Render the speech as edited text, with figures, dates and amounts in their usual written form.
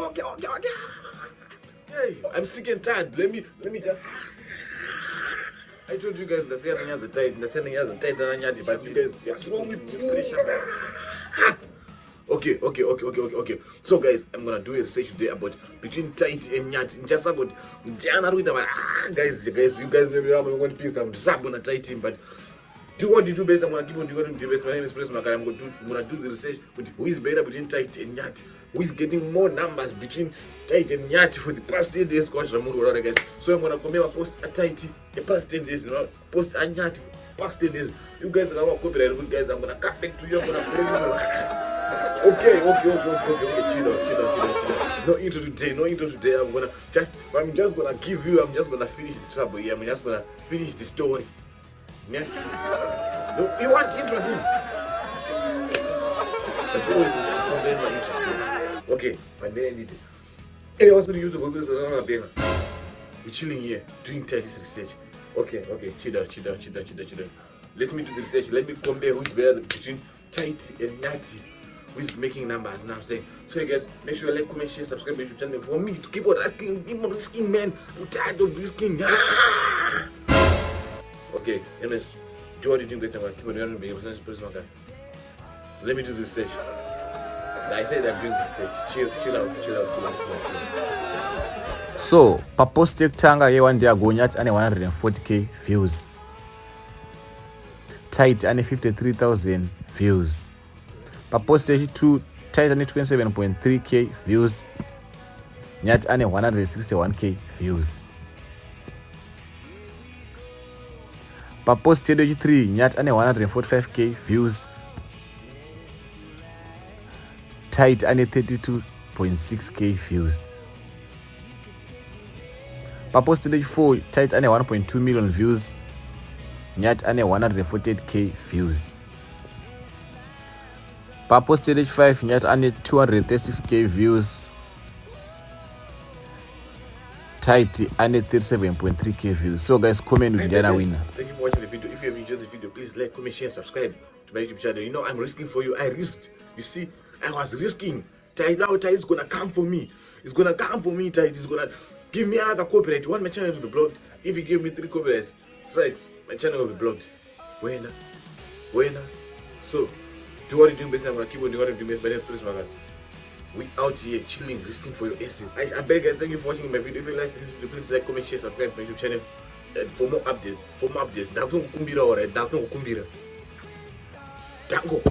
Okay. Hey, I'm sick and tired. Let me just. I told you guys the sending has the tight, the sending has the tight and Nyathi, but you guys, what's wrong with you? Okay. So guys, I'm gonna do a research today about between Tytie and Nyathi. Just about guys, you guys maybe I'm going to pin some trap on a Tytie, but do what you do best. I'm gonna keep on doing what you do best. My name is Prince Makara. I'm gonna do the research with who is better between Tytie and Nyathi. Who is getting more numbers between Tytie and Nyathi for the past 10 days? Guys. So I'm gonna come here post a Tytie the past 10 days, post a Nyathi past 10 days. You guys are gonna copyright good guys. I'm gonna cut back to you. I'm gonna play you. Okay. No intro today. I'm just gonna finish the trouble here. I'm just gonna finish the story. Yeah? No, you want intro then? That's always complain my intro. Okay, but then it. Hey, I was going to use the Google Saga. We're chilling here, doing Tytie's research. Okay, chill out. Let me do the research. Let me compare who's better between Tytie and Nyathi. Who is making numbers now? I'm saying. So you guys, make sure you like, comment, share, subscribe to my YouTube channel for me to keep on risking, man. I'm tired of risking. Okay, anyways, do what you think best. I'm gonna keep on running my Let me do the research. I said I'm doing research. Chill out. So, pa post tanga ye one day ago Nyathi ane 140k views. Tytie ane 53,000 views. Pa post 2 Tytie ane 27.3k views. Nyathi ane 161k views. Pa post 3 Nyathi ane 145k views. Tytie ane 32.6k views. Pa post 4 Tytie ane 1.2 million views. Nyathi ane 148k views. Pa post 5 Nyathi ane 236k views. Tytie ane 37.3k views. So guys, comment with Jana winner. Thank you for watching the video. If you have enjoyed the video, please like, comment, share, subscribe to my YouTube channel. You know I'm risking for you. I risked. You see, I was risking. Tytie is gonna come for me. It's gonna come for me. Tytie is gonna give me another copyright. You want my channel to be blocked? If you give me 3 copyright strikes, my channel will be blocked. Winner. So do what you do best. I'm gonna keep on doing what you do best. My name is Prince Makara. We out here chilling, risking for your essence. I beg and thank you for watching my video. If you like this video, please like, comment, share, subscribe to my YouTube channel. And for more updates. Dango.